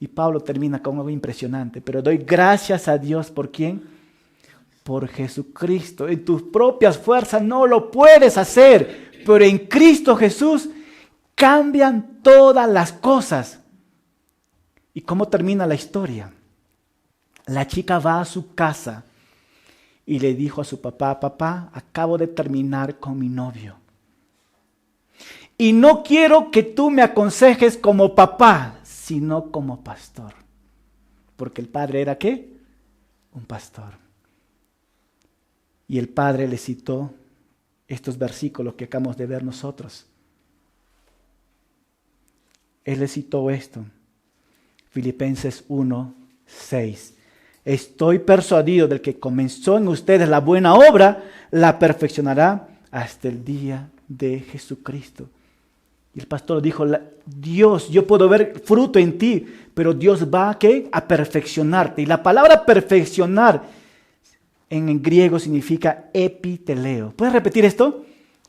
Y Pablo termina con algo impresionante. Pero doy gracias a Dios ¿por quién? Por Jesucristo. En tus propias fuerzas no lo puedes hacer. Pero en Cristo Jesús cambian todas las cosas. ¿Y cómo termina la historia? La chica va a su casa y le dijo a su papá, papá, acabo de terminar con mi novio. Y no quiero que tú me aconsejes como papá, sino como pastor. Porque el padre era ¿qué? Un pastor. Y el padre le citó estos versículos que acabamos de ver nosotros. Él le citó esto. Filipenses 1:6. Estoy persuadido del que comenzó en ustedes la buena obra, la perfeccionará hasta el día de Jesucristo. Y el pastor dijo, Dios, yo puedo ver fruto en ti, pero Dios va ¿a qué? A perfeccionarte. Y la palabra perfeccionar en griego significa epiteleo. ¿Puedes repetir esto?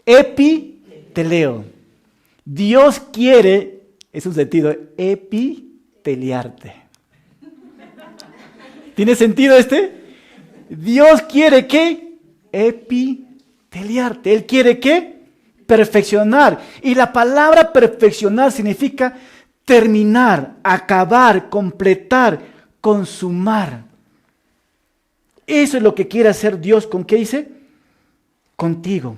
Epiteleo. Dios quiere, es un sentido, epiteliarte. ¿Tiene sentido este? Dios quiere ¿qué? Epiteliarte. Él quiere ¿qué? Perfeccionar. Y la palabra perfeccionar significa terminar, acabar, completar, consumar. Eso es lo que quiere hacer Dios. ¿Con qué dice? Contigo.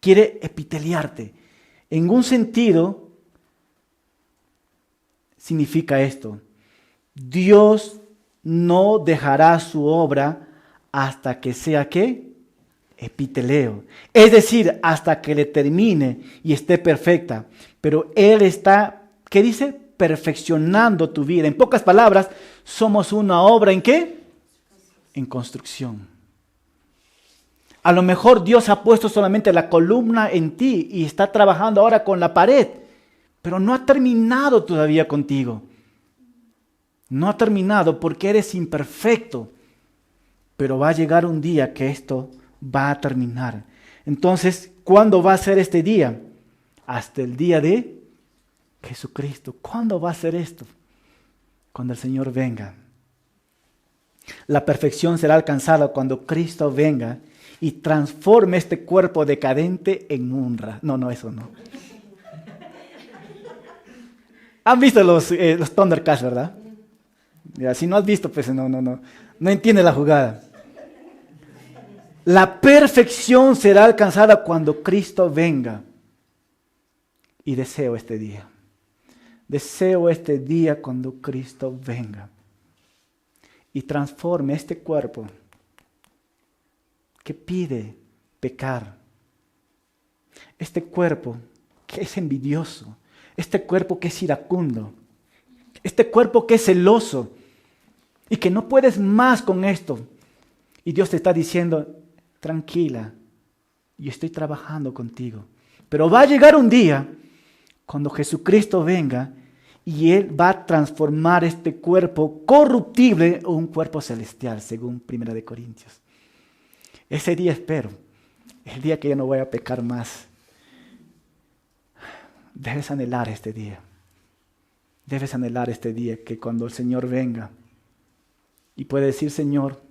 Quiere epiteliarte. En un sentido, significa esto. Dios no dejará su obra hasta que sea ¿qué? Epiteleo. Es decir, hasta que le termine y esté perfecta. Pero Él está, ¿qué dice? Perfeccionando tu vida. En pocas palabras, somos una obra ¿en qué? En construcción. A lo mejor Dios ha puesto solamente la columna en ti y está trabajando ahora con la pared, pero no ha terminado todavía contigo. No ha terminado porque eres imperfecto, pero va a llegar un día que esto va a terminar. Entonces, ¿cuándo va a ser este día? Hasta el día de Jesucristo. ¿Cuándo va a ser esto? Cuando el Señor venga. La perfección será alcanzada cuando Cristo venga y transforme este cuerpo decadente en honra. No, eso no. ¿Han visto los Thundercats, verdad? Ya, si no has visto, pues no entiende la jugada. La perfección será alcanzada cuando Cristo venga. Y deseo este día. Deseo este día cuando Cristo venga. Y transforme este cuerpo que pide pecar. Este cuerpo que es envidioso. Este cuerpo que es iracundo. Este cuerpo que es celoso. Y que no puedes más con esto. Y Dios te está diciendo, tranquila, yo estoy trabajando contigo. Pero va a llegar un día cuando Jesucristo venga y Él va a transformar este cuerpo corruptible en un cuerpo celestial, según 1 Corintios. Ese día espero, el día que yo no voy a pecar más. Debes anhelar este día. Debes anhelar este día que cuando el Señor venga y puede decir, Señor,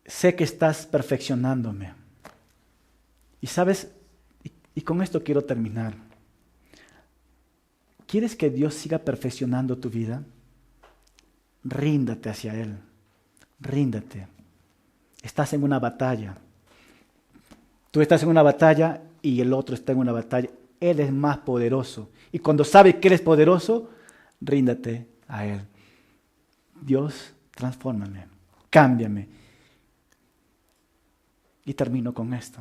sé que estás perfeccionándome. Y sabes, y con esto quiero terminar. ¿Quieres que Dios siga perfeccionando tu vida? Ríndate hacia Él. Ríndate. Estás en una batalla. Tú estás en una batalla y el otro está en una batalla. Él es más poderoso. Y cuando sabes que Él es poderoso, ríndate a Él. Dios, transfórmame. Cámbiame. Y termino con esto.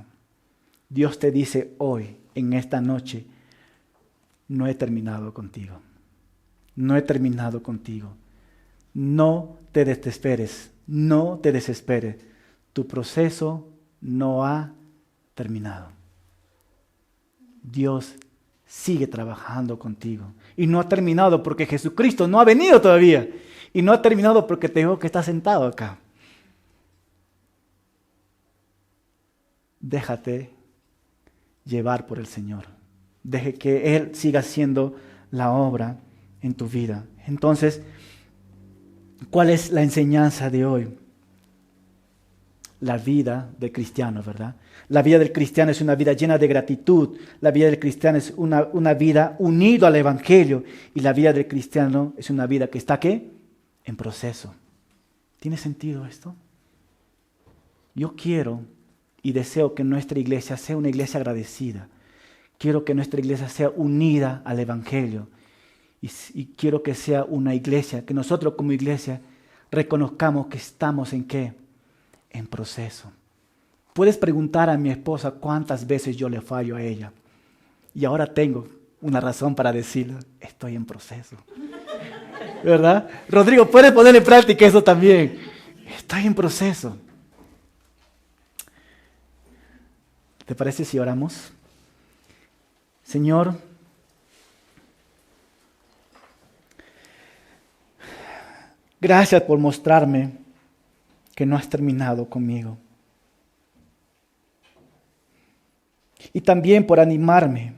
Dios te dice hoy, en esta noche, no he terminado contigo. No he terminado contigo. No te desesperes. No te desesperes. Tu proceso no ha terminado. Dios sigue trabajando contigo. Y no ha terminado porque Jesucristo no ha venido todavía. Y no ha terminado porque te digo que está sentado acá. Déjate llevar por el Señor. Deje que Él siga haciendo la obra en tu vida. Entonces, ¿cuál es la enseñanza de hoy? La vida del cristiano, ¿verdad? La vida del cristiano es una vida llena de gratitud. La vida del cristiano es una vida unida al Evangelio. Y la vida del cristiano es una vida que está, ¿qué? En proceso. ¿Tiene sentido esto? Yo quiero y deseo que nuestra iglesia sea una iglesia agradecida. Quiero que nuestra iglesia sea unida al Evangelio. Y quiero que sea una iglesia, que nosotros como iglesia reconozcamos que estamos en ¿qué? En proceso. Puedes preguntar a mi esposa cuántas veces yo le fallo a ella. Y ahora tengo una razón para decirlo. Estoy en proceso. ¿Verdad? Rodrigo, puedes poner en práctica eso también. Estoy en proceso. ¿Te parece si oramos? Señor, gracias por mostrarme que no has terminado conmigo. Y también por animarme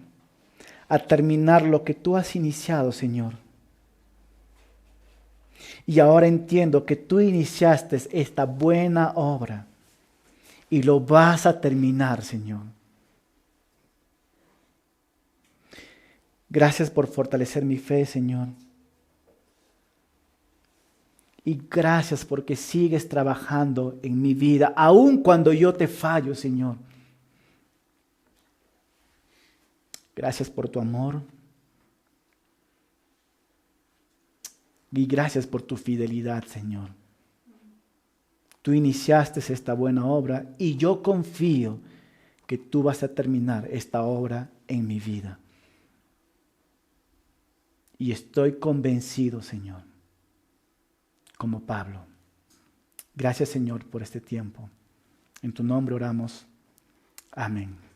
a terminar lo que tú has iniciado, Señor. Y ahora entiendo que tú iniciaste esta buena obra y lo vas a terminar, Señor. Gracias por fortalecer mi fe, Señor. Y gracias porque sigues trabajando en mi vida, aun cuando yo te fallo, Señor. Gracias por tu amor. Y gracias por tu fidelidad, Señor. Tú iniciaste esta buena obra y yo confío que tú vas a terminar esta obra en mi vida. Y estoy convencido, Señor, como Pablo. Gracias, Señor, por este tiempo. En tu nombre oramos. Amén.